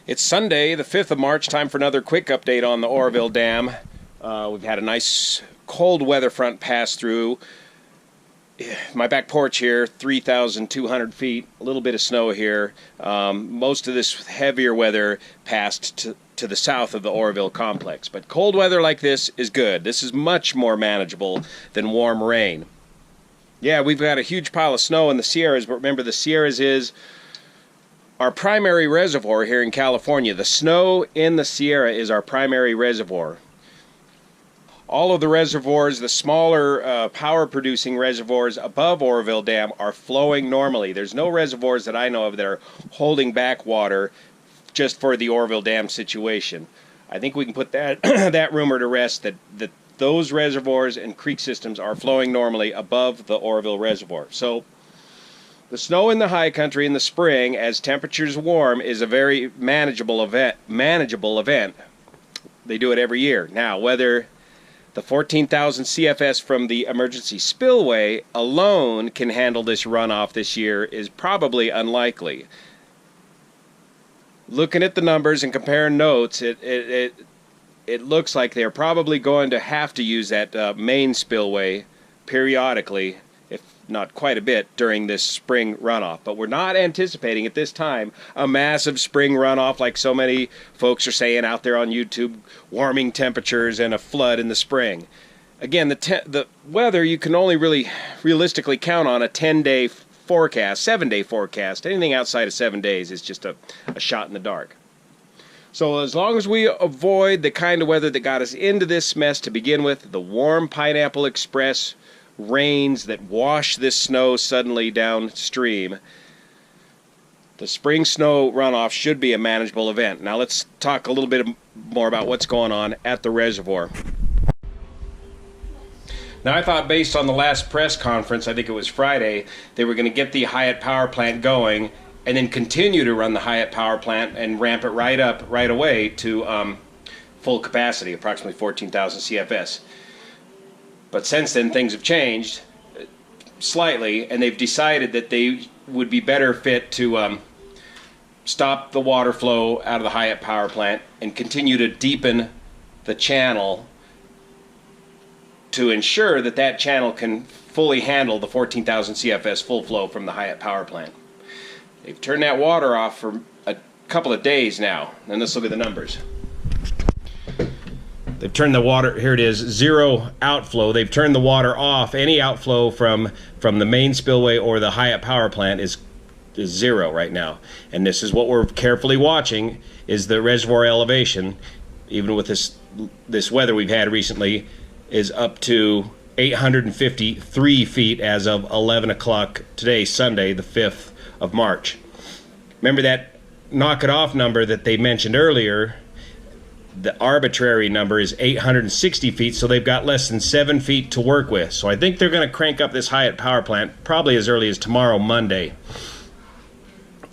It's Sunday, the 5th of March, time for another quick update on the Oroville Dam. We've had a nice cold weather front pass through. My back porch here, 3,200 feet, a little bit of snow here. Most of this heavier weather passed to the south of the Oroville complex. But cold weather like this is good. This is much more manageable than warm rain. Yeah, we've got a huge pile of snow in the Sierras, but remember the Sierras is our primary reservoir here in California. The snow in the Sierra is our primary reservoir. All of the reservoirs, the smaller power-producing reservoirs above Oroville Dam are flowing normally. There's no reservoirs that I know of that are holding back water just for the Oroville Dam situation. I think we can put that that rumor to rest, that those reservoirs and creek systems are flowing normally above the Oroville Reservoir. So the snow in the high country in the spring, as temperatures warm, is a very manageable event. They do it every year. Now, whether the 14,000 CFS from the emergency spillway alone can handle this runoff this year is probably unlikely. Looking at the numbers and comparing notes, it looks like they're probably going to have to use that main spillway periodically, if not quite a bit, during this spring runoff. But we're not anticipating at this time a massive spring runoff like so many folks are saying out there on YouTube, warming temperatures and a flood in the spring. Again, the weather, you can only really realistically count on a 10-day forecast, 7-day forecast. Anything outside of 7 days is just a shot in the dark. So as long as we avoid the kind of weather that got us into this mess to begin with, the warm Pineapple Express rains that wash this snow suddenly downstream, the spring snow runoff should be a manageable event. Now let's talk a little bit more about what's going on at the reservoir. Now I thought, based on the last press conference, I think it was Friday, they were going to get the Hyatt power plant going and then continue to run the Hyatt power plant and ramp it right up right away to full capacity, approximately 14,000 CFS. But since then, things have changed slightly, and they've decided that they would be better fit to stop the water flow out of the Hyatt power plant and continue to deepen the channel to ensure that that channel can fully handle the 14,000 CFS full flow from the Hyatt power plant. They've turned that water off for a couple of days now, and let's look at the numbers. They've turned the water, here it is, zero outflow. They've turned the water off. Any outflow from the main spillway or the Hyatt power plant is zero right now. And this is what we're carefully watching, is the reservoir elevation, even with this weather we've had recently, is up to 853 feet as of 11 o'clock today, Sunday, the 5th of March. Remember that knock it off number that they mentioned earlier? The arbitrary number is 860 feet, so they've got less than 7 feet to work with. So I think they're going to crank up this Hyatt power plant probably as early as tomorrow, Monday.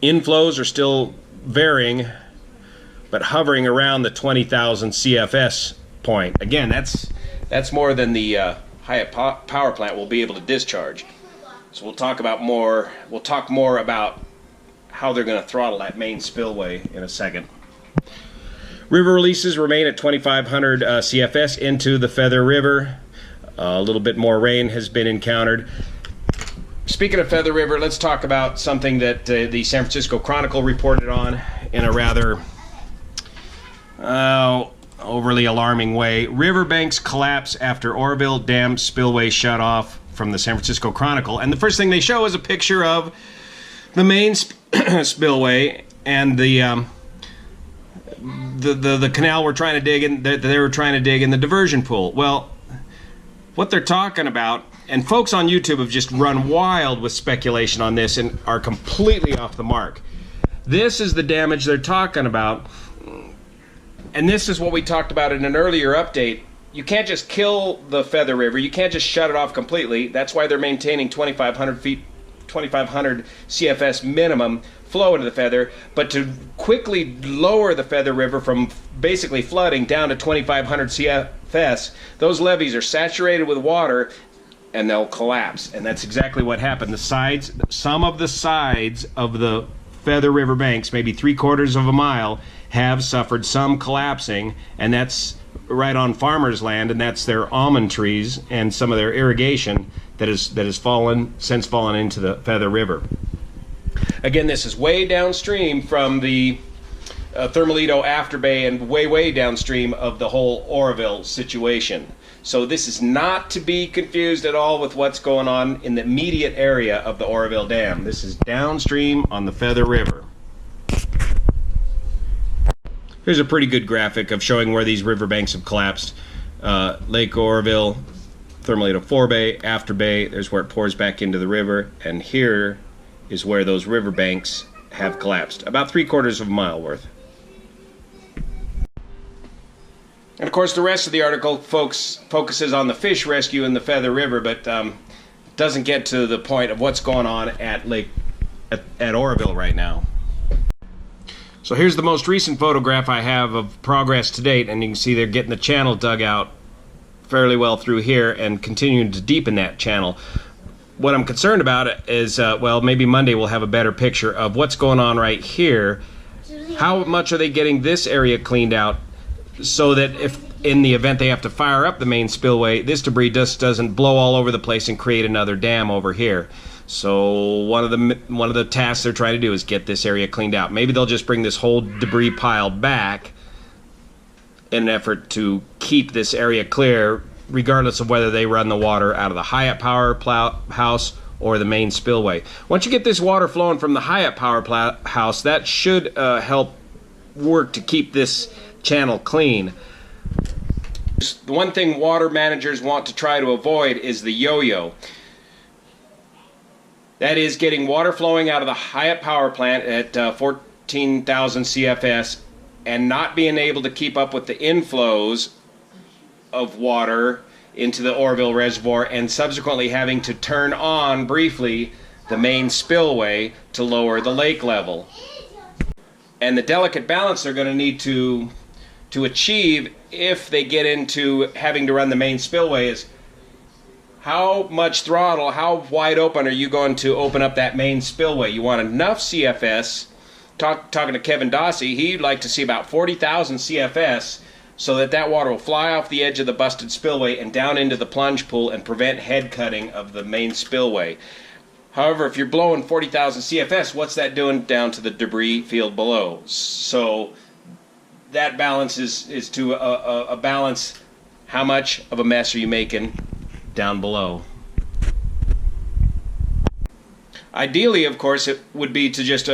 Inflows are still varying, but hovering around the 20,000 CFS point. Again, that's more than the Hyatt power plant will be able to discharge. So we'll talk more about how they're going to throttle that main spillway in a second. River releases remain at 2,500 CFS into the Feather River. A little bit more rain has been encountered. Speaking of Feather River, let's talk about something that the San Francisco Chronicle reported on in a rather overly alarming way. Riverbanks collapse after Oroville Dam spillway shut off, from the San Francisco Chronicle. And the first thing they show is a picture of the main spillway and the canal we're trying to dig in, that they were trying to dig in the diversion pool. Well, what they're talking about, and folks on YouTube have just run wild with speculation on this and are completely off the mark. This is the damage they're talking about, and this is what we talked about in an earlier update. You can't just kill the Feather River. You can't just shut it off completely. That's why they're maintaining 2,500 feet, 2,500 CFS minimum flow into the Feather. But to quickly lower the Feather River from basically flooding down to 2,500 CFS, those levees are saturated with water and they'll collapse. And that's exactly what happened. The sides, some of the sides of the Feather River banks, maybe 3/4 of a mile, have suffered some collapsing, and that's right on farmers' land, and that's their almond trees and some of their irrigation that has since fallen into the Feather River. Again, this is way downstream from the Thermalito Afterbay and way downstream of the whole Oroville situation. So this is not to be confused at all with what's going on in the immediate area of the Oroville Dam. This is downstream on the Feather River. Here's a pretty good graphic of showing where these riverbanks have collapsed. Lake Oroville, Thermalito Forebay, Afterbay, there's where it pours back into the river, and here is where those riverbanks have collapsed. About 3/4 of a mile worth. And of course the rest of the article focuses on the fish rescue in the Feather River, but doesn't get to the point of what's going on at Oroville right now. So here's the most recent photograph I have of progress to date, and you can see they're getting the channel dug out fairly well through here and continuing to deepen that channel. What I'm concerned about is, well, maybe Monday we'll have a better picture of what's going on right here. How much are they getting this area cleaned out so that if in the event they have to fire up the main spillway, this debris just doesn't blow all over the place and create another dam over here. So one of the tasks they're trying to do is get this area cleaned out. Maybe they'll just bring this whole debris pile back in an effort to keep this area clear, regardless of whether they run the water out of the Hyatt Power House or the main spillway. Once you get this water flowing from the Hyatt Power House, that should help work to keep this channel clean. The one thing water managers want to try to avoid is the yo-yo. That is getting water flowing out of the Hyatt Power Plant at 14,000 CFS and not being able to keep up with the inflows of water into the Oroville Reservoir, and subsequently having to turn on briefly the main spillway to lower the lake level. And the delicate balance they're going to need to achieve if they get into having to run the main spillway is how much throttle, how wide open are you going to open up that main spillway? You want enough CFS. Talking to Kevin Dossie, he'd like to see about 40,000 CFS so that that water will fly off the edge of the busted spillway and down into the plunge pool and prevent head cutting of the main spillway. However, if you're blowing 40,000 CFS, what's that doing down to the debris field below? So that balance is to a balance, how much of a mess are you making down below? Ideally, of course, it would be to just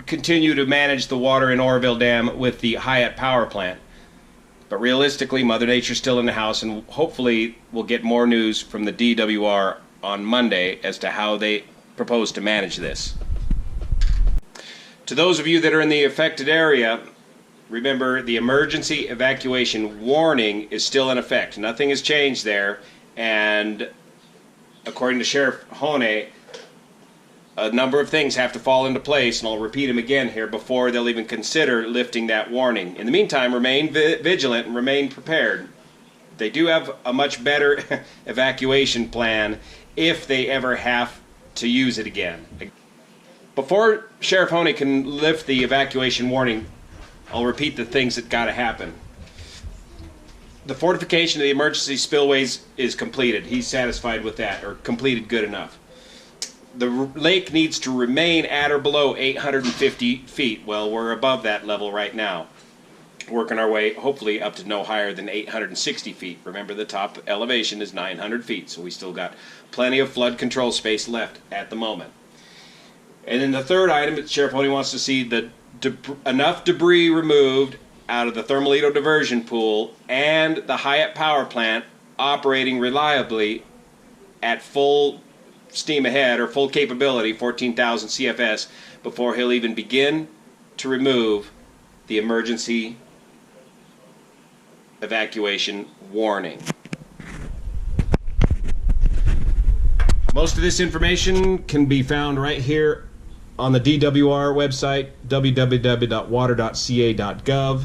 continue to manage the water in Oroville Dam with the Hyatt Power Plant. But realistically, Mother Nature's still in the house, and hopefully we'll get more news from the DWR on Monday as to how they propose to manage this. To those of you that are in the affected area, remember the emergency evacuation warning is still in effect. Nothing has changed there, and according to Sheriff Hone, a number of things have to fall into place, and I'll repeat them again here before they'll even consider lifting that warning. In the meantime, remain vigilant and remain prepared. They do have a much better evacuation plan if they ever have to use it again. Before Sheriff Hone can lift the evacuation warning, I'll repeat the things that got to happen. The fortification of the emergency spillways is completed. He's satisfied with that, or completed good enough. The lake needs to remain at or below 850 feet. Well, we're above that level right now. Working our way, hopefully, up to no higher than 860 feet. Remember, the top elevation is 900 feet, so we still got plenty of flood control space left at the moment. And then the third item that Sheriff Hone wants to see enough debris removed out of the Thermalito diversion pool and the Hyatt Power Plant operating reliably at full steam ahead, or full capability, 14,000 CFS, before he'll even begin to remove the emergency evacuation warning. Most of this information can be found right here on the DWR website, www.water.ca.gov.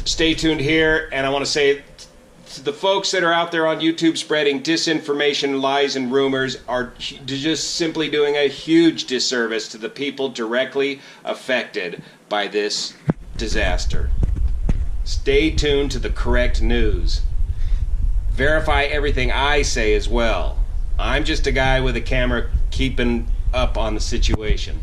Stay tuned here, and I want to say the folks that are out there on YouTube spreading disinformation, lies, and rumors are just simply doing a huge disservice to the people directly affected by this disaster. Stay tuned to the correct news. Verify everything I say as well. I'm just a guy with a camera keeping up on the situation.